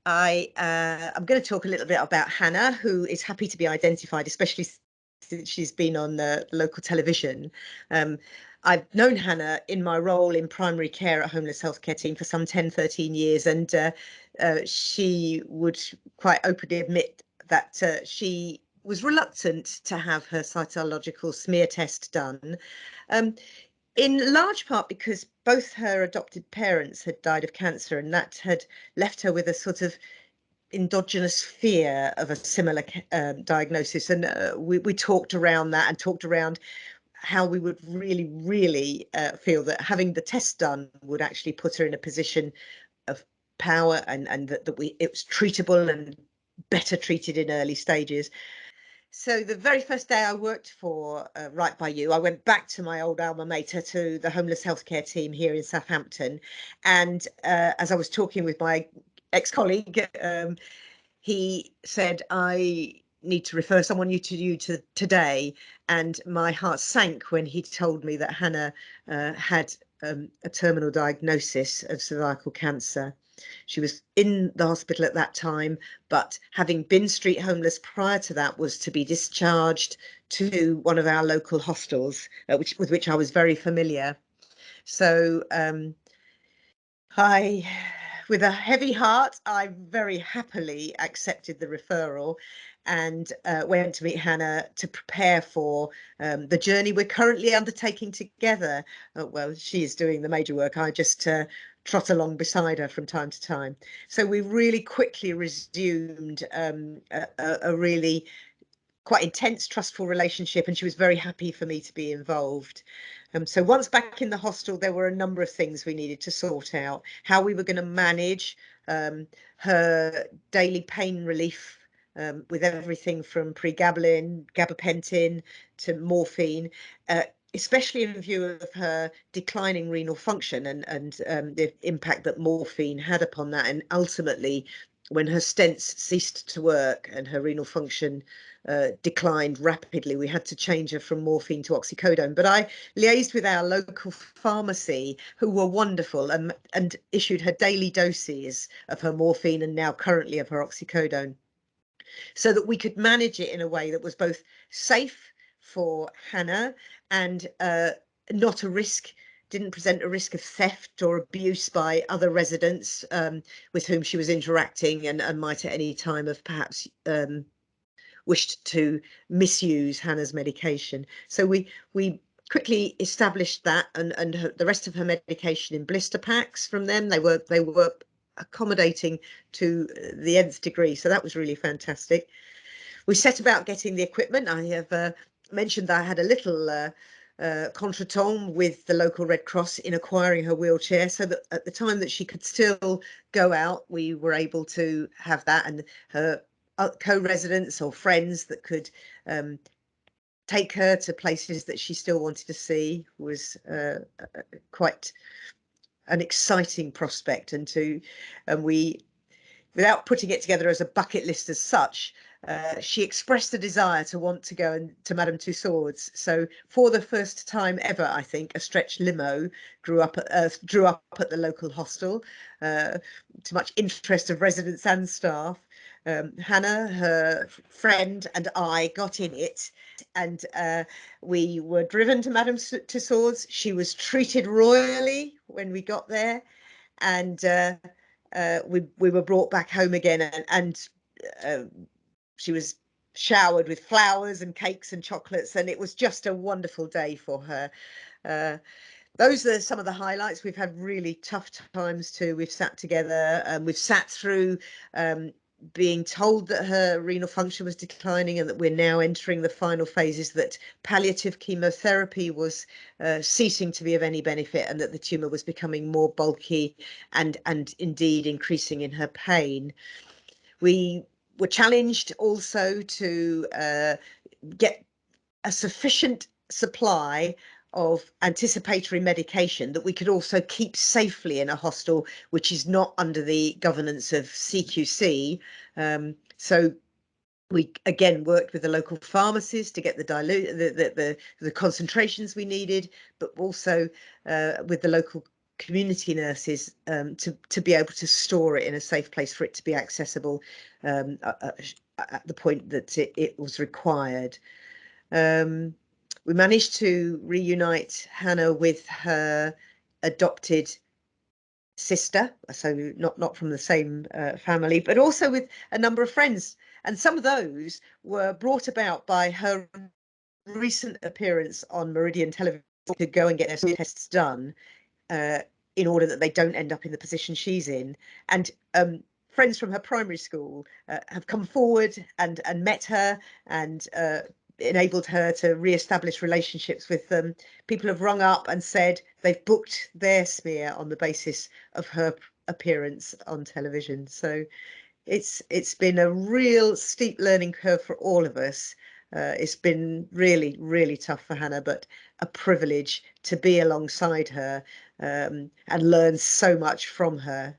I'm going to talk a little bit about Hannah, who is happy to be identified, especially since she's been on the local television. Um, I've known Hannah in my role in primary care at Homeless Healthcare Team for some 10, 13 years, and she would quite openly admit that she was reluctant to have her cytological smear test done. Um, in large part because both her adopted parents had died of cancer, and that had left her with a sort of endogenous fear of a similar diagnosis. And we talked around that and talked around how we would really feel that having the test done would actually put her in a position of power, and that it was treatable and better treated in early stages. So the very first day I worked for Right by You, I went back to my old alma mater, to the homeless healthcare team here in Southampton. And as I was talking with my ex-colleague, he said, I need to refer someone to you today. And my heart sank when he told me that Hannah had a terminal diagnosis of cervical cancer. She was in the hospital at that time, but having been street homeless prior to that, was to be discharged to one of our local hostels, with which I was very familiar. So with a heavy heart, I very happily accepted the referral and went to meet Hannah to prepare for the journey we're currently undertaking together. Well, she is doing the major work. I just trot along beside her from time to time. So we really quickly resumed a really quite intense, trustful relationship, and she was very happy for me to be involved. So once back in the hostel, there were a number of things we needed to sort out: how we were going to manage her daily pain relief, with everything from pregabalin, gabapentin to morphine, especially in view of her declining renal function, and the impact that morphine had upon that. And ultimately, when her stents ceased to work and her renal function declined rapidly, we had to change her from morphine to oxycodone. But I liaised with our local pharmacy, who were wonderful, and issued her daily doses of her morphine, and now currently of her oxycodone, so that we could manage it in a way that was both safe for Hannah and not a risk, didn't present a risk of theft or abuse by other residents with whom she was interacting, and might at any time have perhaps wished to misuse Hannah's medication. So we quickly established that, and the rest of her medication in blister packs from them. They were accommodating to the nth degree. So that was really fantastic. We set about getting the equipment. I have mentioned that I had a little contretemps with the local Red Cross in acquiring her wheelchair, so that at the time that she could still go out, we were able to have that, and her co-residents or friends that could take her to places that she still wanted to see was quite an exciting prospect. And we, without putting it together as a bucket list as such, she expressed a desire to want to go to Madame Tussauds. So for the first time ever, I think, a stretch limo drew up at the local hostel, to much interest of residents and staff. Hannah, her friend, and I got in it, and we were driven to Madame Tussauds. She was treated royally when we got there, and we were brought back home again, and she was showered with flowers and cakes and chocolates, and it was just a wonderful day for her. Those are some of the highlights. We've had really tough times too. We've sat together, we've sat through being told that her renal function was declining, and that we're now entering the final phases, that palliative chemotherapy was ceasing to be of any benefit, and that the tumour was becoming more bulky and indeed increasing in her pain. We were challenged also to get a sufficient supply of anticipatory medication that we could also keep safely in a hostel which is not under the governance of CQC. So we again worked with the local pharmacies to get the concentrations we needed, but also with the local community nurses to be able to store it in a safe place for it to be accessible at the point that it was required. We managed to reunite Hannah with her adopted sister, so not from the same family, but also with a number of friends. And some of those were brought about by her recent appearance on Meridian television to go and get their tests done, uh, in order that they don't end up in the position she's in. And friends from her primary school have come forward and met her and enabled her to re-establish relationships with them. People have rung up and said they've booked their smear on the basis of her appearance on television. So it's been a real steep learning curve for all of us. It's been really, really tough for Hannah, but a privilege to be alongside her and learn so much from her.